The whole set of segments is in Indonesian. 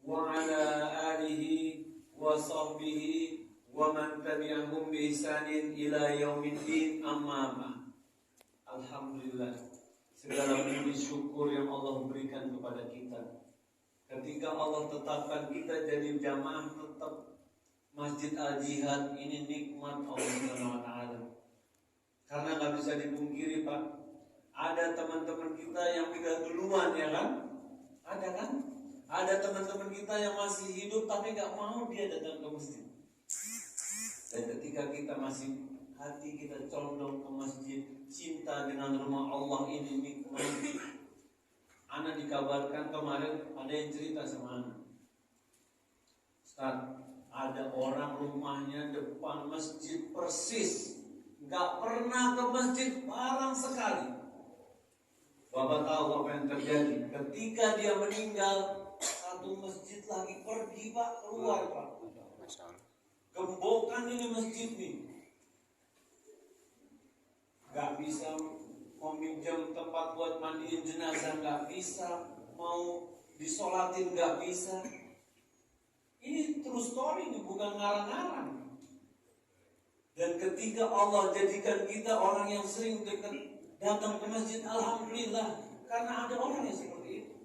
wa ala alihi wa sahbihi wa man tabi'ahum bi ihsanin ila yaumiddin, amma ba'd. Alhamdulillah, segala puji syukur yang Allah berikan kepada kita ketika Allah tetapkan kita jadi jamaah tetap Masjid Al-Jihad. Ini nikmat Allah Subhanahu wa taala. Karena nggak bisa dipungkiri, Pak, ada teman-teman kita yang pindah duluan, ya kan? Ada kan? Ada teman-teman kita yang masih hidup tapi nggak mau dia datang ke masjid. Dan ketika kita masih hati kita condong ke masjid, cinta dengan rumah Allah, ini nikmat. Ana dikabarkan kemarin ada yang cerita sama Ana, Ustaz, ada orang rumahnya depan masjid persis, nggak pernah ke masjid barang sekali. Bapak tahu apa yang terjadi? Ketika dia meninggal, satu masjid lagi pergi, Pak, keluar, Pak. Gembokan ini masjid nih. Gak bisa meminjam tempat buat mandiin jenazah, gak bisa. Mau disolatin gak bisa. Ini true story nih, bukan ngarang-ngarang. Dan ketika Allah jadikan kita orang yang sering datang ke masjid, alhamdulillah, karena ada orang yang seperti itu.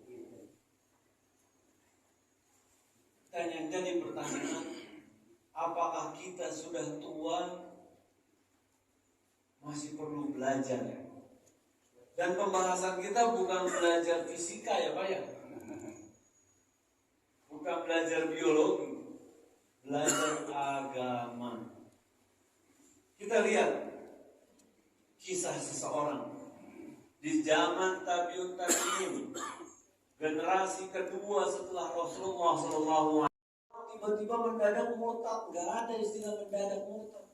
Dan yang jadi pertanyaan, apakah kita sudah tua masih perlu belajar, ya? Dan pembahasan kita bukan belajar fisika, ya Pak, ya? Bukan belajar biologi, belajar agama. Kita lihat kisah seseorang di zaman tabi'ut tabi'in, generasi kedua setelah Rasulullah SAW. Tiba-tiba mendadak murtad. Nggak ada istilah mendadak murtad.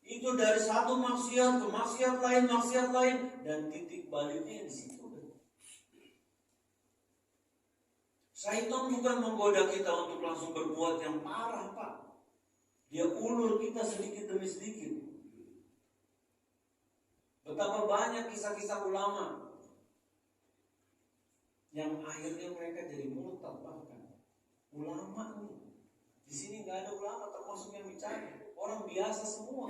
Itu dari satu maksiat ke maksiat lain, dan titik baliknya di situ. Syaitan bukan menggoda kita untuk langsung berbuat yang parah, Pak. Dia ulur kita sedikit demi sedikit. Betapa banyak kisah-kisah ulama yang akhirnya mereka jadi murtad. Bahkan ulama nih, di sini nggak ada ulama termasuk yang bicara, orang biasa semua.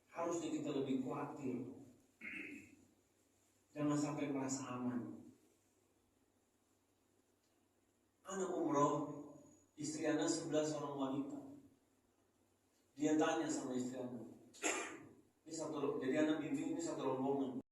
Harusnya kita lebih khawatir, jangan sampai merasa aman. Anak umroh, istri anak 11 orang wanita. Dia tanya sama istri anak, ini satu, jadi anak bimbing ini satu rombongan.